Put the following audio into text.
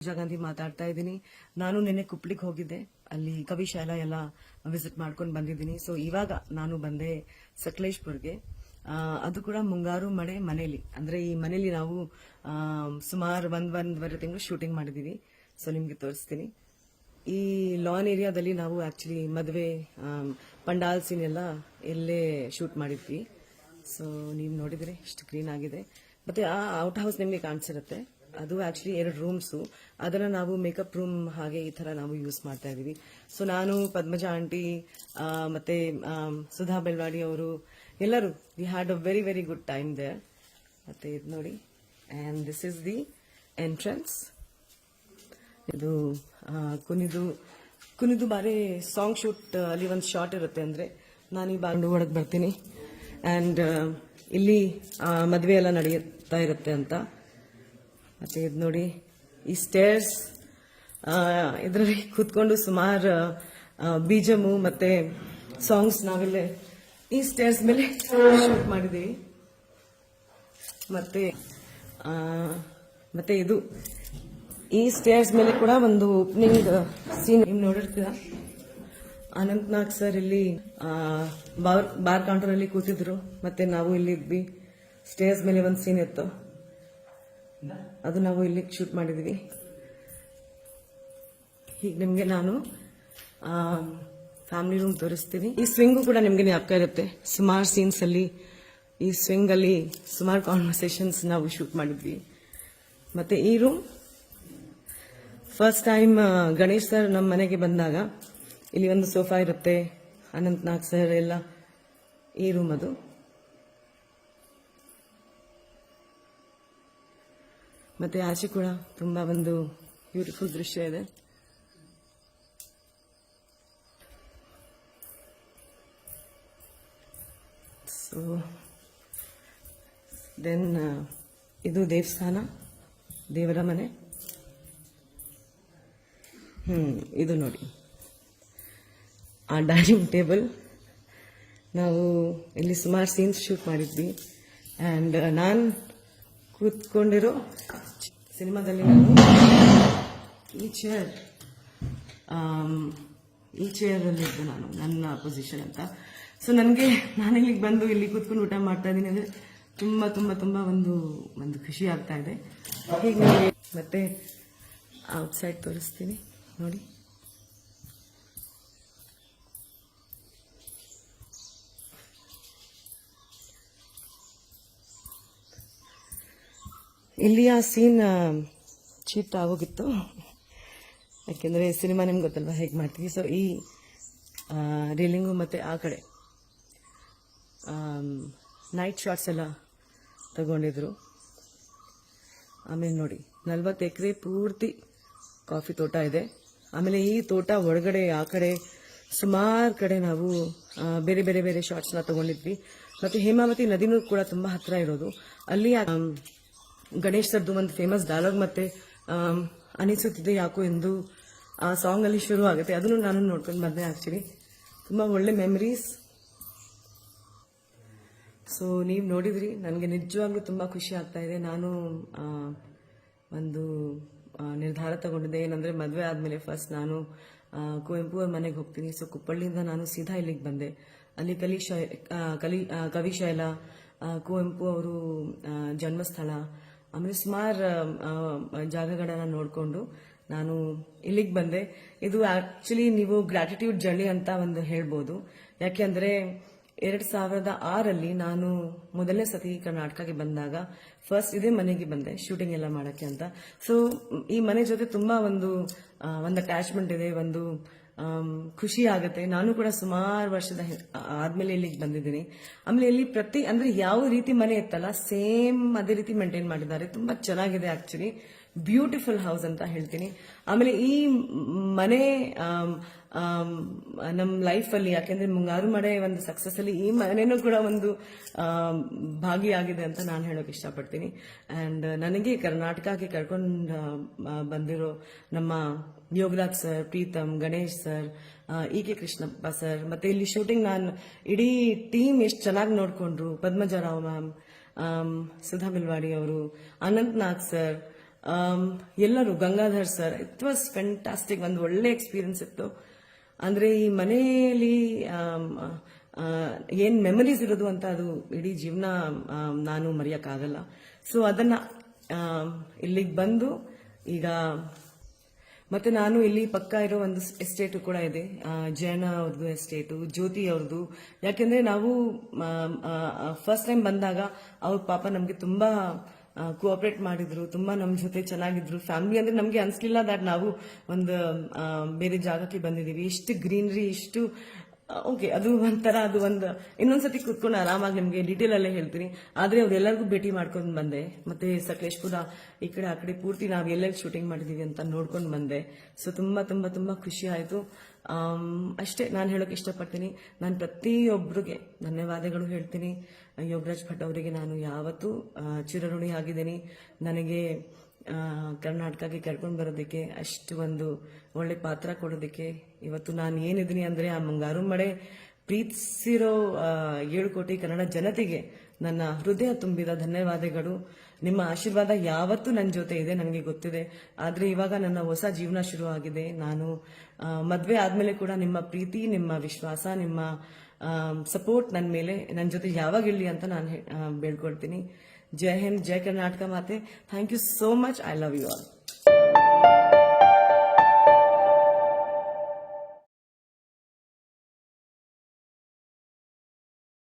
ಪೂಜಾ ಗಾಂಧಿ ಮಾತಾಡ್ತಾ ಇದ್ದೀನಿ. ನಾನು ನಿನ್ನೆ ಕುಪ್ಪಳಿಗೆ ಹೋಗಿದ್ದೆ, ಅಲ್ಲಿ ಕವಿಶಾಲಾ ಎಲ್ಲ ವಿಸಿಟ್ ಮಾಡ್ಕೊಂಡು ಬಂದಿದ್ದೀನಿ. ಸೊ ಇವಾಗ ನಾನು ಬಂದೆ ಸಕಲೇಶ್ಪುರ್ಗೆ. ಅದು ಕೂಡ ಮುಂಗಾರು ಮಳೆ ಮನೇಲಿ, ಅಂದ್ರೆ ಈ ಮನೇಲಿ ನಾವು ಸುಮಾರು ಒಂದೂವರೆ ತಿಂಗಳು ಶೂಟಿಂಗ್ ಮಾಡಿದೀವಿ. ಸೊ ನಿಮ್ಗೆ ತೋರಿಸ್ತೀನಿ. ಈ ಲಾನ್ ಏರಿಯಾದಲ್ಲಿ ನಾವು ಆಕ್ಚುಲಿ ಮದುವೆ ಪಂಡಾಲ್ ಸೀನ್ ಎಲ್ಲ ಇಲ್ಲೇ ಶೂಟ್ ಮಾಡಿದ್ವಿ. ಸೊ ನೀವು ನೋಡಿದ್ರೆ ಎಷ್ಟು ಕ್ಲೀನ್ ಆಗಿದೆ. ಮತ್ತೆ ಆ ಔಟ್ ಹೌಸ್ ನಿಮ್ಗೆ ಕಾಣಿಸಿರುತ್ತೆ, ಅದು ಆಕ್ಚುಲಿ 2 ರೂಮ್ಸ್. ಅದನ್ನ ನಾವು ಮೇಕಪ್ ರೂಮ್ ಹಾಗೆ ಈ ತರ ನಾವು ಯೂಸ್ ಮಾಡ್ತಾ ಇದೀವಿ. ಸೊ ನಾನು, ಪದ್ಮಜಾ ಆಂಟಿ, ಮತ್ತೆ ಸುಧಾ ಬೆಳ್ವಾಡಿ ಅವರು ಎಲ್ಲರೂ we had a very very good time there. ಮತ್ತೆ ಇದು ನೋಡಿ, and this is the entrance. ಇದು ಕುನಿದು ಬಾರಿ ಸಾಂಗ್ ಶೂಟ್ ಅಲ್ಲಿ ಒಂದು ಶಾರ್ಟ್ ಇರುತ್ತೆ. ಅಂದ್ರೆ ನಾನು ಈ ಬಾಂಡು ಒಳಗೆ ಬರ್ತೀನಿ ಅಂಡ್ ಇಲ್ಲಿ ಮದುವೆ ಎಲ್ಲ ನಡೆಯುತ್ತಾ ಇರುತ್ತೆ ಅಂತ. ಮತ್ತೆ ಇದು ನೋಡಿ, ಈ ಸ್ಟೇರ್ಸ್ ಇದರಲ್ಲಿ ಕೂತ್ಕೊಂಡು ಸುಮಾರು ಬೀಜಮು ಮತ್ತೆ ಸಾಂಗ್ಸ್ ನಾವಿಲ್ಲೇ ಈ ಸ್ಟೇರ್ಸ್ ಮೇಲೆ ಶೂಟ್ ಮಾಡಿದೀವಿ. ಮತ್ತೆ ಇದು ಈ ಸ್ಟೇರ್ಸ್ ಮೇಲೆ ಕೂಡ ಒಂದು ಓಪನಿಂಗ್ ಸೀನ್ ನೀವು ನೋಡಿರ್ತೀರ. ಅನಂತ್ ನಾಗ್ ಸರ್ ಇಲ್ಲಿ ಬಾರ್ ಕೌಂಟರ್ ಅಲ್ಲಿ ಕೂತಿದ್ರು, ಮತ್ತೆ ನಾವು ಇಲ್ಲಿ ಇದ್ವಿ. ಸ್ಟೇರ್ಸ್ ಮೇಲೆ ಒಂದು ಸೀನ್ ಇತ್ತು, ಅದು ನಾವು ಇಲ್ಲಿ ಶೂಟ್ ಮಾಡಿದ್ವಿ. ಹೀಗೆ ನಿಮ್ಗೆ ನಾನು ಫ್ಯಾಮಿಲಿ ರೂಮ್ ತೋರಿಸ್ತೀನಿ. ಈ ಸ್ವಿಂಗು ಕೂಡ ನಿಮ್ಗೆ ಜ್ಞಾಪಕ ಇರುತ್ತೆ, ಸುಮಾರು ಸೀನ್ಸ್ ಅಲ್ಲಿ ಈ ಸ್ವಿಂಗ್ ಅಲ್ಲಿ ಸುಮಾರು ಕಾನ್ವರ್ಸೇಷನ್ಸ್ ನಾವು ಶೂಟ್ ಮಾಡಿದ್ವಿ. ಮತ್ತೆ ಈ room first time Ganesh sir ನಮ್ಮ ಮನೆಗೆ ಬಂದಾಗ ಇಲ್ಲಿ ಒಂದು ಸೋಫಾ ಇರುತ್ತೆ, ಅನಂತ್ ನಾಗ್ ಸರ್ ಎಲ್ಲ ಈ ರೂಮ್ ಅದು. ಮತ್ತೆ ಆಚೆ ಕೂಡ ತುಂಬಾ ಒಂದು ಬ್ಯೂಟಿಫುಲ್ ದೃಶ್ಯ ಇದೆ. ಸೊ ದೆನ್ ಇದು ದೇವಸ್ಥಾನ, ದೇವರ ಮನೆ. ಇದು ನೋಡಿ, ಆ ಡೈನಿಂಗ್ ಟೇಬಲ್. ನಾವು ಇಲ್ಲಿ ಸುಮಾರು ಸೀನ್ಸ್ ಶೂಟ್ ಮಾಡಿದ್ವಿ. ಅಂಡ್ ನಾನು ಕೂತ್ಕೊಂಡಿರೋ ಸಿನಿಮಾದಲ್ಲಿ ನಾನು ಈ ಚೇರ್ ಅಲ್ಲಿ ಇದ್ದೆ, ನಾನು ನನ್ನ ಪೊಸಿಷನ್ ಅಂತ. ಸೊ ನನಗೆ ನಾನು ಇಲ್ಲಿಗೆ ಬಂದು ಇಲ್ಲಿ ಕೂತ್ಕೊಂಡು ಊಟ ಮಾಡ್ತಾ ಇದ್ದೀನಿ ಅಂದ್ರೆ ತುಂಬಾ ತುಂಬಾ ತುಂಬಾ ಒಂದು ಖುಷಿ ಆಗ್ತಾ ಇದೆ. ಹೀಗೆ ಮತ್ತೆ ಔಟ್ಸೈಡ್ ತೋರಿಸ್ತೀನಿ ನೋಡಿ. ಇಲ್ಲಿ ಆ ಸೀನ್ ಚೀಟ್ ಆಗೋಗಿತ್ತು, ಯಾಕೆಂದ್ರೆ ಸಿನಿಮಾ ನಿಮ್ಗೆ ಗೊತ್ತಲ್ವಾ ಹೇಗೆ ಮಾಡ್ತೀವಿ. ಸೊ ಈ ರೀಲಿಂಗು ಮತ್ತೆ ಆ ಕಡೆ ನೈಟ್ ಶಾಟ್ಸ್ ಎಲ್ಲ ತಗೊಂಡಿದ್ರು. ಆಮೇಲೆ ನೋಡಿ, 40 ಎಕರೆ ಪೂರ್ತಿ ಕಾಫಿ ತೋಟ ಇದೆ. ಆಮೇಲೆ ಈ ತೋಟ ಒಳಗಡೆ ಆ ಕಡೆ ಸುಮಾರು ಕಡೆ ನಾವು ಬೇರೆ ಬೇರೆ ಬೇರೆ ಶಾಟ್ಸ್ನ ತಗೊಂಡಿದ್ವಿ. ಮತ್ತೆ ಹೇಮಾವತಿ ನದಿನೂ ಕೂಡ ತುಂಬಾ ಹತ್ರ ಇರೋದು. ಅಲ್ಲಿ ಗಣೇಶ್ ಸರ್ದು ಒಂದು ಫೇಮಸ್ ಡೈಲಾಗ್ ಮತ್ತೆ ಅನಿಸುತ್ತಿದೆ ಯಾಕೋ ಎಂದು ಆ ಸಾಂಗ್ ಅಲ್ಲಿ ಶುರು ಆಗುತ್ತೆ. ಅದನ್ನು ನಾನು ನೋಡ್ಕೊಂಡು ಬಂದೆ. ಆಕ್ಚುಲಿ ತುಂಬಾ ಒಳ್ಳೆ ಮೆಮರೀಸ್. ಸೊ ನೀವು ನೋಡಿದ್ರಿ, ನನಗೆ ನಿಜವಾಗ್ಲೂ ತುಂಬಾ ಖುಷಿ ಆಗ್ತಾ ಇದೆ. ನಾನು ಒಂದು ನಿರ್ಧಾರ ತಗೊಂಡಿದ್ದೆ, ಏನಂದ್ರೆ ಮದುವೆ ಆದ್ಮೇಲೆ ಫಸ್ಟ್ ನಾನು ಕುವೆಂಪು ಅವ್ರ ಮನೆಗೆ ಹೋಗ್ತೀನಿ. ಸೊ ಕುಪ್ಪಳ್ಳಿಯಿಂದ ನಾನು ಸೀದಾ ಇಲ್ಲಿಗೆ ಬಂದೆ. ಅಲ್ಲಿ ಕವಿಶೈಲ, ಕುವೆಂಪು ಅವರು ಜನ್ಮಸ್ಥಳ, ಆಮೇಲೆ ಸುಮಾರು ಜಾಗಗಳನ್ನ ನೋಡಿಕೊಂಡು ನಾನು ಇಲ್ಲಿಗೆ ಬಂದೆ. ಇದು ಆಕ್ಚುಲಿ ನೀವು ಗ್ರಾಟಿಟ್ಯೂಡ್ ಜರ್ನಿ ಅಂತ ಒಂದು ಹೇಳ್ಬೋದು. ಯಾಕೆಂದ್ರೆ 2006 ನಾನು ಮೊದಲನೇ ಸತಿ ಕರ್ನಾಟಕಕ್ಕೆ ಬಂದಾಗ ಫಸ್ಟ್ ಇದೇ ಮನೆಗೆ ಬಂದೆ ಶೂಟಿಂಗ್ ಎಲ್ಲ ಮಾಡಕ್ಕೆ ಅಂತ. ಸೊ ಈ ಮನೆ ಜೊತೆ ತುಂಬಾ ಒಂದು ಅಟ್ಯಾಚ್ಮೆಂಟ್ ಇದೆ, ಒಂದು ಖುಷಿ ಆಗುತ್ತೆ. ನಾನು ಕೂಡ ಸುಮಾರು ವರ್ಷದ ಆದ್ಮೇಲೆ ಇಲ್ಲಿಗೆ ಬಂದಿದ್ದೀನಿ. ಆಮೇಲೆ ಇಲ್ಲಿ ಅಂದ್ರೆ ಯಾವ ರೀತಿ ಮನೆ ಇತ್ತಲ್ಲ ಸೇಮ್ ಅದೇ ರೀತಿ ಮೇಂಟೈನ್ ಮಾಡಿದ್ದಾರೆ. ತುಂಬಾ ಚೆನ್ನಾಗಿದೆ ಆಕ್ಚುಲಿ, ಬ್ಯೂಟಿಫುಲ್ ಹೌಸ್ ಅಂತ ಹೇಳ್ತೀನಿ. ಆಮೇಲೆ ಈ ಮನೆ ನಮ್ಮ ಲೈಫ್ ಅಲ್ಲಿ, ಯಾಕೆಂದ್ರೆ ಮುಂಗಾರು ಮಳೆ ಒಂದು ಸಕ್ಸಸ್ ಅಲ್ಲಿ ಈ ಮನೆನೂ ಕೂಡ ಒಂದು ಭಾಗಿಯಾಗಿದೆ ಅಂತ ನಾನು ಹೇಳೋಕೆ ಇಷ್ಟಪಡ್ತೀನಿ. ಅಂಡ್ ನನಗೆ ಕರ್ನಾಟಕಕ್ಕೆ ಕರ್ಕೊಂಡು ಬಂದಿರೋ ನಮ್ಮ Yogaraj sir, Pritam, Ganesh sir, K Krishnappa sir, ಮತ್ತೆ ಇಲ್ಲಿ ಶೂಟಿಂಗ್ ನಾನು ಇಡೀ ಟೀಮ್ ಎಷ್ಟು ಚೆನ್ನಾಗಿ ನೋಡ್ಕೊಂಡ್ರು. ಪದ್ಮಜಾರಾವ್ ಮ್ಯಾಮ್, ಸುಧಾ ಬಿಲ್ವಾಡಿ ಅವರು, ಅನಂತ್ ನಾಗ್ ಸರ್, ಎಲ್ಲರೂ Gangadhar sir, it was fantastic. ಒಂದು ಒಳ್ಳೆ ಎಕ್ಸ್ಪೀರಿಯನ್ಸ್ ಇತ್ತು. ಅಂದ್ರೆ ಈ ಮನೆಯಲ್ಲಿ ಏನ್ ಮೆಮರೀಸ್ ಇರೋದು ಅಂತ ಅದು ಇಡೀ ಜೀವನ ನಾನು ಮರೆಯಕ್ಕಾಗಲ್ಲ. ಸೊ ಅದನ್ನ ಇಲ್ಲಿಗೆ ಬಂದು ಈಗ ಮತ್ತೆ ನಾನು ಇಲ್ಲಿ ಪಕ್ಕ ಇರೋ ಒಂದು ಎಸ್ಟೇಟು ಕೂಡ ಇದೆ, ಜಯಣ್ಣ ಅವ್ರದ್ದು ಎಸ್ಟೇಟು, ಜ್ಯೋತಿ ಅವ್ರದ್ದು. ಯಾಕೆಂದ್ರೆ ನಾವು ಫಸ್ಟ್ ಟೈಮ್ ಬಂದಾಗ ಅವ್ರ ಪಾಪ ನಮ್ಗೆ ತುಂಬಾ ಕೋಆಪರೇಟ್ ಮಾಡಿದ್ರು, ತುಂಬಾ ನಮ್ ಜೊತೆ ಚೆನ್ನಾಗಿದ್ರು. ಫ್ಯಾಮಿಲಿ ಅಂದ್ರೆ ನಮ್ಗೆ ಅನ್ಸ್ಲಿಲ್ಲ ದಟ್ ನಾವು ಒಂದು ಬೇರೆ ಜಾಗಕ್ಕೆ ಬಂದಿದೀವಿ. ಇಷ್ಟು ಗ್ರೀನರಿ, ಇಷ್ಟು ಓಕೆ, ಅದು ಒಂಥರ, ಅದು ಒಂದು ಇನ್ನೊಂದ್ಸತಿ ಕೂತ್ಕೊಂಡು ಆರಾಮಾಗಿ ನಿಮ್ಗೆ ಡೀಟೇಲ್ ಅಲ್ಲೇ ಹೇಳ್ತೀನಿ. ಆದ್ರೆ ಅವ್ರೆಲ್ಲರಿಗೂ ಭೇಟಿ ಮಾಡ್ಕೊಂಡು ಬಂದೆ. ಮತ್ತೆ ಸಕಲೇಶ್ಪುರ ಈ ಕಡೆ ಆ ಕಡೆ ಪೂರ್ತಿ ನಾವು ಎಲ್ಲೆಲ್ಲಿ ಶೂಟಿಂಗ್ ಮಾಡಿದೀವಿ ಅಂತ ನೋಡ್ಕೊಂಡು ಬಂದೆ. ಸೊ ತುಂಬಾ ತುಂಬಾ ತುಂಬಾ ಖುಷಿ ಆಯ್ತು. ಅಷ್ಟೇ ನಾನು ಹೇಳೋಕೆ ಇಷ್ಟಪಡ್ತೀನಿ. ನಾನು ಪ್ರತಿಯೊಬ್ಬರಿಗೆ ಧನ್ಯವಾದಗಳು ಹೇಳ್ತೀನಿ. ಯೋಗರಾಜ್ ಭಟ್ ಅವರಿಗೆ ನಾನು ಯಾವತ್ತೂ ಚಿರಋಣಿ ಆಗಿದ್ದೀನಿ. ನನಗೆ ಕರ್ನಾಟಕಕ್ಕೆ ಕರ್ಕೊಂಡು ಬರೋದಕ್ಕೆ, ಅಷ್ಟು ಒಂದು ಒಳ್ಳೆ ಪಾತ್ರ ಕೊಡೋದಕ್ಕೆ. ಇವತ್ತು ನಾನು ಏನಿದ್ದೀನಿ ಅಂದ್ರೆ ಆ ಮುಂಗಾರು ಮಳೆ ಪ್ರೀತಿಸಿರೋ 7 ಕೋಟಿ ಕನ್ನಡ ಜನತೆಗೆ ನನ್ನ ಹೃದಯ ತುಂಬಿದ ಧನ್ಯವಾದಗಳು. ನಿಮ್ಮ ಆಶೀರ್ವಾದ ಯಾವತ್ತೂ ನನ್ನ ಜೊತೆ ಇದೆ, ನನಗೆ ಗೊತ್ತಿದೆ. ಆದ್ರೆ ಇವಾಗ ನನ್ನ ಹೊಸ ಜೀವನ ಶುರು ಆಗಿದೆ. ನಾನು ಮದ್ವೆ ಆದ್ಮೇಲೆ ಕೂಡ ನಿಮ್ಮ ಪ್ರೀತಿ, ನಿಮ್ಮ ವಿಶ್ವಾಸ, ನಿಮ್ಮ ಸಪೋರ್ಟ್ ನನ್ನ ಮೇಲೆ, ನನ್ನ ಜೊತೆ ಯಾವಾಗ ಇರಲಿ ಅಂತ ನಾನು ಬೇಡ್ಕೊಳ್ತೀನಿ. ಜೈ ಹಿಂದ್, ಜೈ ಕರ್ನಾಟಕ ಮಾತೆ. Thank you so much. I love you all.